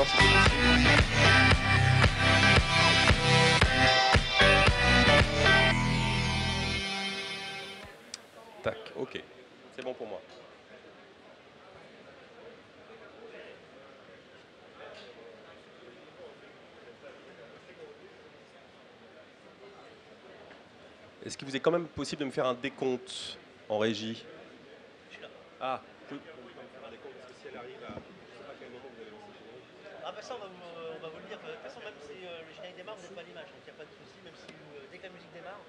si c'est possible. Tac, ok. C'est bon pour moi. Est-ce qu'il vous est quand même possible de me faire un décompte en régie? Ah, je peux faire un décompte parce que si elle arrive à... Je sais pas à quel moment vous allez lancer chez nous. Ah bah ça on va vous le dire, de toute façon même si le générique démarre, vous n'êtes pas à l'image, donc il n'y a pas de souci, même si dès que la musique démarre,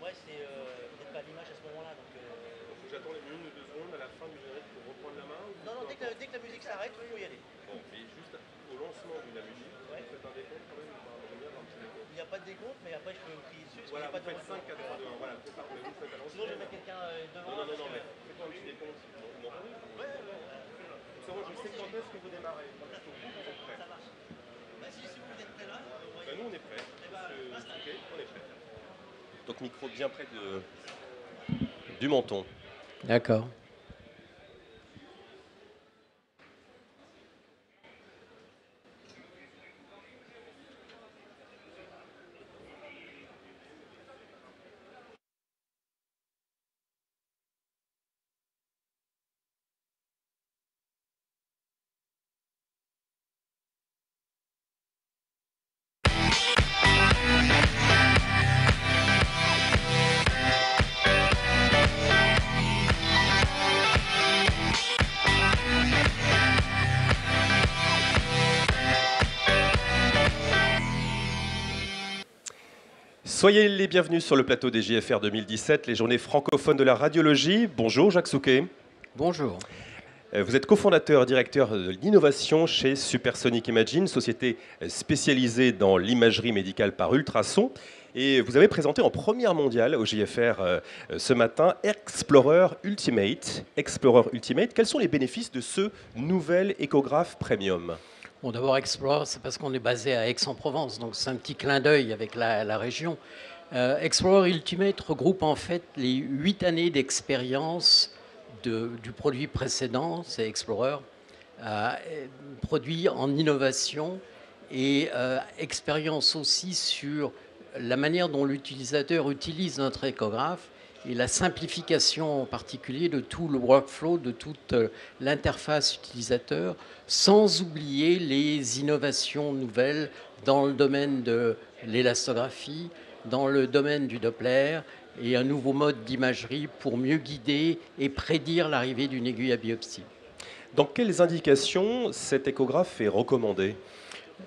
ouais vous n'êtes pas à l'image à ce moment-là. Donc, Faut que j'attends les 1 ou 2 secondes à la fin du générique pour reprendre la main ou non, dès que la musique s'arrête, il faut y aller. Bon, et juste au lancement de la musique, Ouais. vous faites un décompte quand même, j'aime bien avoir un petit décompte. Il n'y a pas de décompte, mais après je peux vous crier dessus, parce Voilà, qu'il n'y a pas vous de faites 5, 4, 3, 2, 1, voilà, c'est parfait, vous faites à l'ancienne. Sinon je vais mettre quelqu'un devant. Non, mais faites-moi un petit décompte, vous m'entendez? Ouais. Comme ça, moi je sais quand est-ce que vous démarrez, quand est-ce que vous êtes prêts. Ça marche. Bah si vous êtes prêts là, Ben, nous on est prêts, ok, on est prêts. Donc micro bien près du menton. D'accord. Soyez les bienvenus sur le plateau des JFR 2017, les journées francophones de la radiologie. Bonjour Jacques Souquet. Bonjour. Vous êtes cofondateur, directeur de l'innovation chez Supersonic Imaging, société spécialisée dans l'imagerie médicale par ultrasons. Et vous avez présenté en première mondiale au JFR ce matin Explorer Ultimate. Explorer Ultimate, quels sont les bénéfices de ce nouvel échographe premium ? Bon, d'abord, Explorer, c'est parce qu'on est basé à Aix-en-Provence, donc c'est un petit clin d'œil avec la région. Explorer Ultimate regroupe en fait les 8 années d'expérience du produit précédent, c'est Explorer, produit en innovation et expérience aussi sur la manière dont l'utilisateur utilise notre échographe et la simplification en particulier de tout le workflow, de toute l'interface utilisateur, sans oublier les innovations nouvelles dans le domaine de l'élastographie, dans le domaine du Doppler et un nouveau mode d'imagerie pour mieux guider et prédire l'arrivée d'une aiguille à biopsie. Dans quelles indications cet échographe est recommandé ?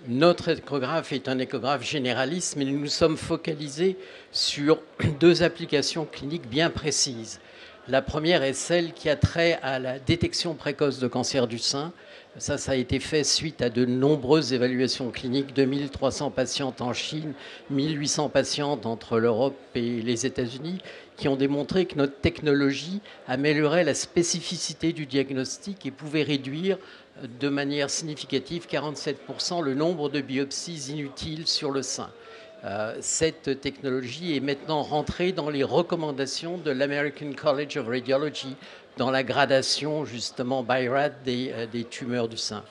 Notre échographe est un échographe généraliste, mais nous nous sommes focalisés sur 2 applications cliniques bien précises. La première est celle qui a trait à la détection précoce de cancer du sein. Ça a été fait suite à de nombreuses évaluations cliniques, 2300 patientes en Chine, 1800 patientes entre l'Europe et les États-Unis, qui ont démontré que notre technologie améliorait la spécificité du diagnostic et pouvait réduire de manière significative, 47%, le nombre de biopsies inutiles sur le sein. Cette technologie est maintenant rentrée dans les recommandations de l'American College of Radiology, dans la gradation justement BI-RAD des tumeurs du sein.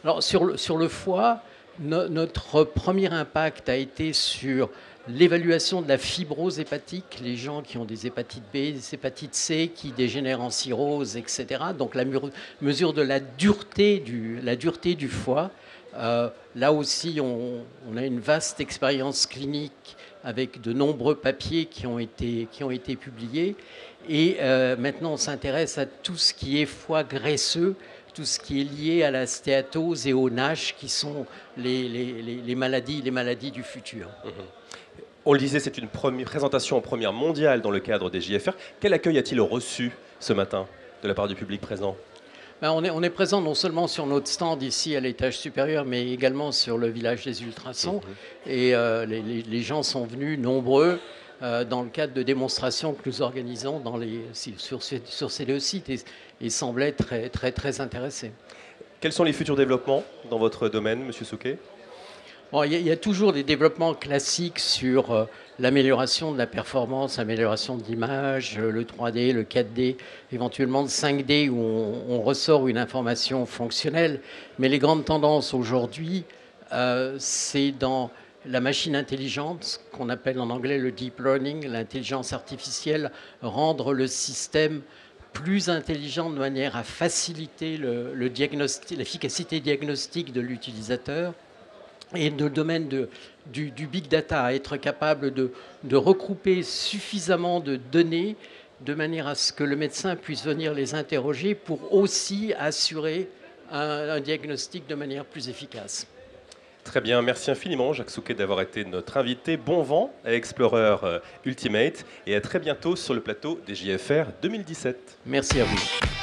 Alors, sur le foie, notre premier impact a été sur l'évaluation de la fibrose hépatique, les gens qui ont des hépatites B, des hépatites C, qui dégénèrent en cirrhose, etc. Donc la mesure de la dureté du foie. Là aussi, on a une vaste expérience clinique avec de nombreux papiers qui ont été publiés. Et maintenant, on s'intéresse à tout ce qui est foie graisseux, tout ce qui est lié à la stéatose et au NASH, qui sont les maladies du futur. On le disait, c'est une présentation en première mondiale dans le cadre des JFR. Quel accueil a-t-il reçu ce matin de la part du public présent ? On est présent non seulement sur notre stand ici à l'étage supérieur, mais également sur le village des ultrasons. Et les gens sont venus nombreux dans le cadre de démonstrations que nous organisons sur ces 2 sites et semblaient très intéressés. Quels sont les futurs développements dans votre domaine, Monsieur Souquet ? Bon, il y a toujours des développements classiques sur l'amélioration de la performance, l'amélioration de l'image, le 3D, le 4D, éventuellement le 5D où on ressort une information fonctionnelle. Mais les grandes tendances aujourd'hui, c'est dans la machine intelligente, ce qu'on appelle en anglais le deep learning, l'intelligence artificielle, rendre le système plus intelligent de manière à faciliter le diagnostic, l'efficacité diagnostique de l'utilisateur. Et dans le domaine du big data, être capable de regrouper suffisamment de données de manière à ce que le médecin puisse venir les interroger pour aussi assurer un diagnostic de manière plus efficace. Très bien, merci infiniment Jacques Souquet d'avoir été notre invité. Bon vent à Explorer Ultimate et à très bientôt sur le plateau des JFR 2017. Merci à vous.